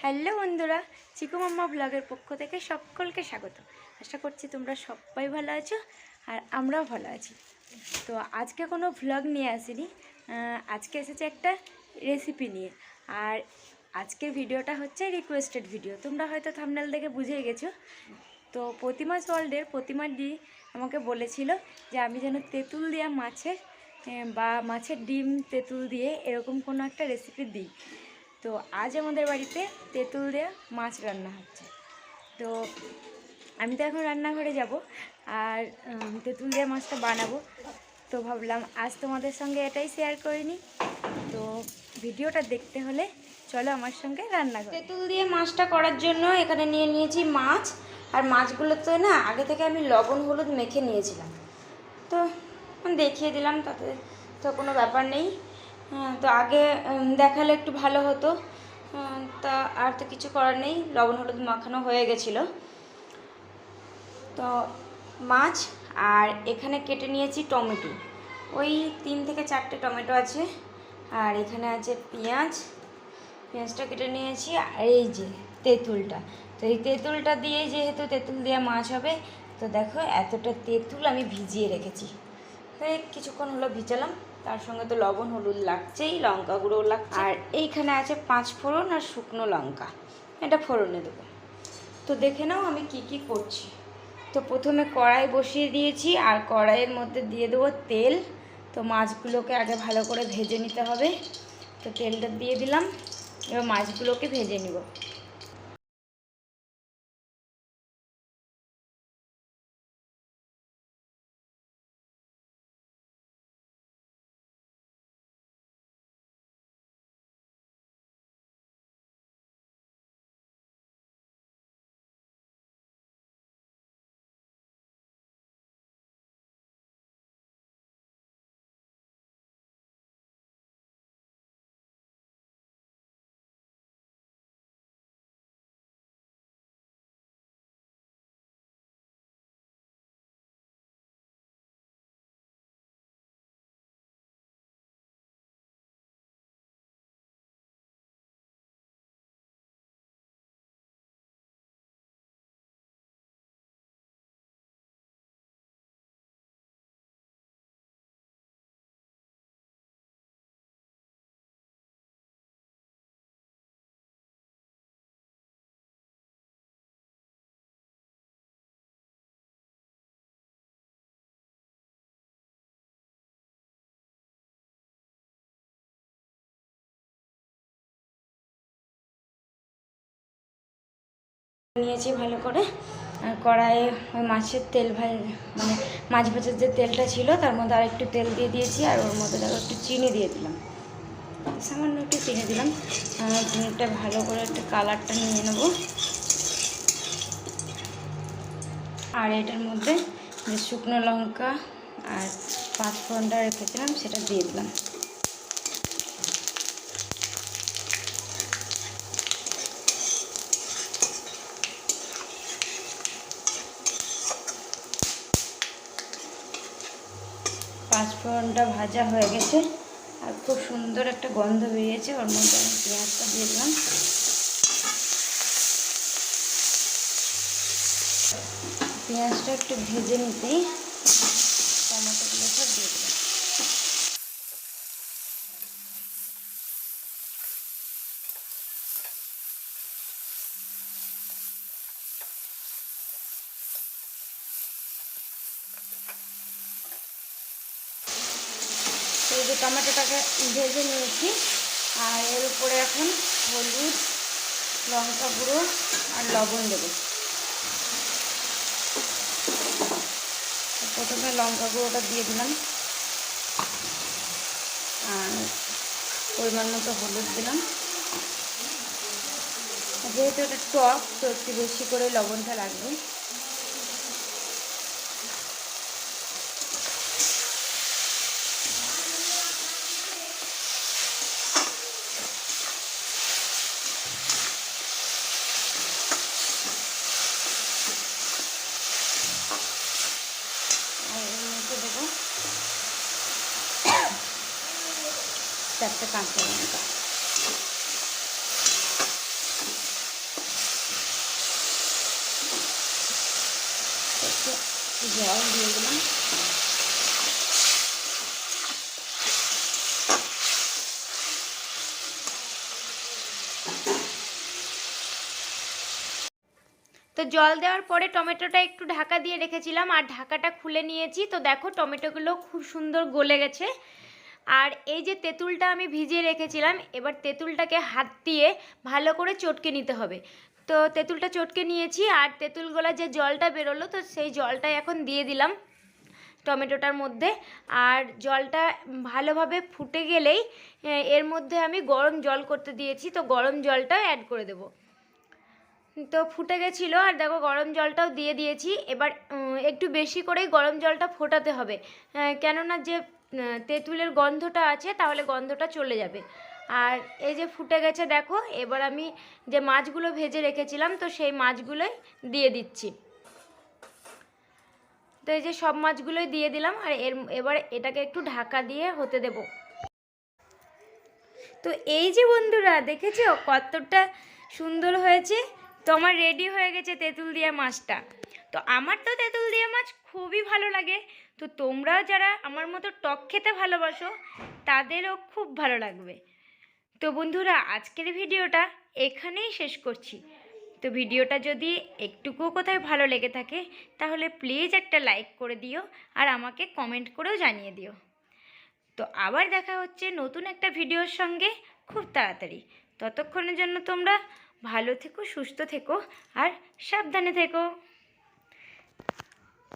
Hello বন্ধুরা, চিকু মাম্মা ব্লগের পক্ষ থেকে সকলকে স্বাগত। আশা করছি তোমরা সবাই ভালো আছো আর আমরাও ভালো আছি। তো আজকে কোনো ভ্লগ নিয়ে আসিনি, আজকে এসেছে একটা রেসিপি নিয়ে। আর আজকের ভিডিওটা হচ্ছে রিকোয়েস্টেড ভিডিও, তোমরা হয়তো থাম্বনেল দেখে বুঝেই গেছো। তো প্রতিমাস ওয়ার্ল্ডের প্রতিমা দি আমাকে বলেছিল যে আমি যেন তেঁতুল দেওয়া মাছের বা মাছের ডিম তেঁতুল দিয়ে এরকম কোনো একটা রেসিপি দিই। তো আজ আমাদের বাড়িতে তেঁতুল দেওয়া মাছ রান্না হচ্ছে। তো আমি তো এখন রান্নাঘরে যাব আর তেঁতুল দেওয়া মাছটা বানাবো। তো ভাবলাম আজ তোমাদের সঙ্গে এটাই শেয়ার করে নিই। তো ভিডিওটা দেখতে হলে চলো আমার সঙ্গে রান্না করো। তেঁতুল দিয়ে মাছটা করার জন্য এখানে নিয়ে নিয়েছি মাছ। আর মাছগুলোতে না আগে থেকে আমি লবণ হলুদ মেখে নিয়েছিলাম, তো দেখিয়ে দিলাম, তাতে তো কোনো ব্যাপার নেই। তো আগে দেখালে একটু ভালো হতো, তা আর তো কিছু করার নেই, লবণ হলুদ মাখানো হয়ে গেছিলো। তো মাছ আর এখানে কেটে নিয়েছি টমেটো, ওই 3 থেকে 4টে টমেটো আছে। আর এখানে আছে পেঁয়াজটা কেটে নিয়েছি। আর এই যে তেঁতুলটা, তো এই তেঁতুলটা দিয়ে যেহেতু তেঁতুল দিয়ে মাছ হবে, তো দেখো এতটা তেঁতুল আমি ভিজিয়ে রেখেছি। তাই কিছুক্ষণ হলো ভিজালাম, তার সঙ্গে তো লবণ হলুদ লাগছেই, লঙ্কা গুঁড়োও লাগছে। আর এইখানে আছে 5 ফোড়ন আর শুকনো লঙ্কা, এটা ফোড়নে দেবো। তো দেখে নাও আমি কি কি করছি। তো প্রথমে কড়াই বসিয়ে দিয়েছি আর কড়াইয়ের মধ্যে দিয়ে দেবো তেল। তো মাছগুলোকে আগে ভালো করে ভেজে নিতে হবে। তো তেলটা দিয়ে দিলাম, এবার মাছগুলোকে ভেজে নিব। নিয়েছি ভালো করে। আর কড়াইয়ে ওই মাছের তেল মানে মাছ ভাজার যে তেলটা ছিল তার মধ্যে আর একটু তেল দিয়ে দিয়েছি। আর ওর মধ্যে দেখো একটু চিনি দিয়ে দিলাম, সামান্য একটু চিনি দিলাম। চিনিটা ভালো করে একটু কালারটা নিয়ে নেব। আর এটার মধ্যে যে শুকনো লঙ্কা আর 5 ফোড়নটা রেখেছিলাম সেটা দিয়ে দিলাম। পাঁচফোড়নটা ভাজা হয়ে গেছে আর খুব সুন্দর একটা গন্ধ বেরিয়েছে। ওর মধ্যে আমি পেঁয়াজটা দিয়ে দিলাম। পেঁয়াজটা একটু ভেজে নিতেই টমেটোগুলো সব দিয়ে দিলাম। এই যে টমেটোটাকে ভেজে নিয়েছি, আর এর উপরে এখন হলুদ, লঙ্কা গুঁড়ো আর লবণ দেবো। প্রথমে লঙ্কা গুঁড়োটা দিয়ে দিলাম, আর পরিমাণ মতো হলুদ দিলাম। যেহেতু এটা টক, তো একটু বেশি করে লবণটা লাগবে। আর এর মধ্যে দেবো 4টে কাঁচা লঙ্কা। জল দিয়ে দিলাম। তো জল দেওয়ার পরে টমেটোটা একটু ঢাকা দিয়ে রেখেছিলাম আর ঢাকাটা খুলে নিয়েছি। তো দেখো টমেটোগুলো খুব সুন্দর গলে গেছে। আর এই যে তেঁতুলটা আমি ভিজিয়ে রেখেছিলাম, এবার তেঁতুলটাকে হাত দিয়ে ভালো করে চটকে নিতে হবে। তো তেঁতুলটা চটকে নিয়েছি আর তেঁতুল গলা যে জলটা বেরোলো, তো সেই জলটাই এখন দিয়ে দিলাম টমেটোটার মধ্যে। আর জলটা ভালোভাবে ফুটে গেলেই এর মধ্যে আমি গরম জল করতে দিয়েছি, তো গরম জলটা অ্যাড করে দেব। তো ফুটে গেছিলো আর দেখো গরম জলটাও দিয়ে দিয়েছি। এবার একটু বেশি করেই গরম জলটা ফোটাতে হবে, কেননা যে তেঁতুলের গন্ধটা আছে তাহলে গন্ধটা চলে যাবে। আর এই যে ফুটে গেছে দেখো, এবার আমি যে মাছগুলো ভেজে রেখেছিলাম তো সেই মাছগুলোই দিয়ে দিচ্ছি। তো এই যে সব মাছগুলোই দিয়ে দিলাম আর এবার এটাকে একটু ঢাকা দিয়ে হতে দেব। তো এই যে বন্ধুরা দেখেছো কতটা সুন্দর হয়েছে। তো আমার রেডি হয়ে গেছে তেঁতুল দিয়ে মাছটা। তো আমার তো তেঁতুল দিয়ে মাছ খুবই ভালো লাগে। তো তোমরাও যারা আমার মতো টক খেতে ভালোবাসো তাদেরও খুব ভালো লাগবে। তো বন্ধুরা আজকের ভিডিওটা এখানেই শেষ করছি। তো ভিডিওটা যদি একটুকুও কোথায় ভালো লেগে থাকে তাহলে প্লিজ একটা লাইক করে দিও আর আমাকে কমেন্ট করেও জানিয়ে দিও। তো আবার দেখা হচ্ছে নতুন একটা ভিডিওর সঙ্গে খুব তাড়াতাড়ি। ততক্ষণের জন্য তোমরা ভালো থেকো, সুস্থ থেকো আর সাবধানে থেকো।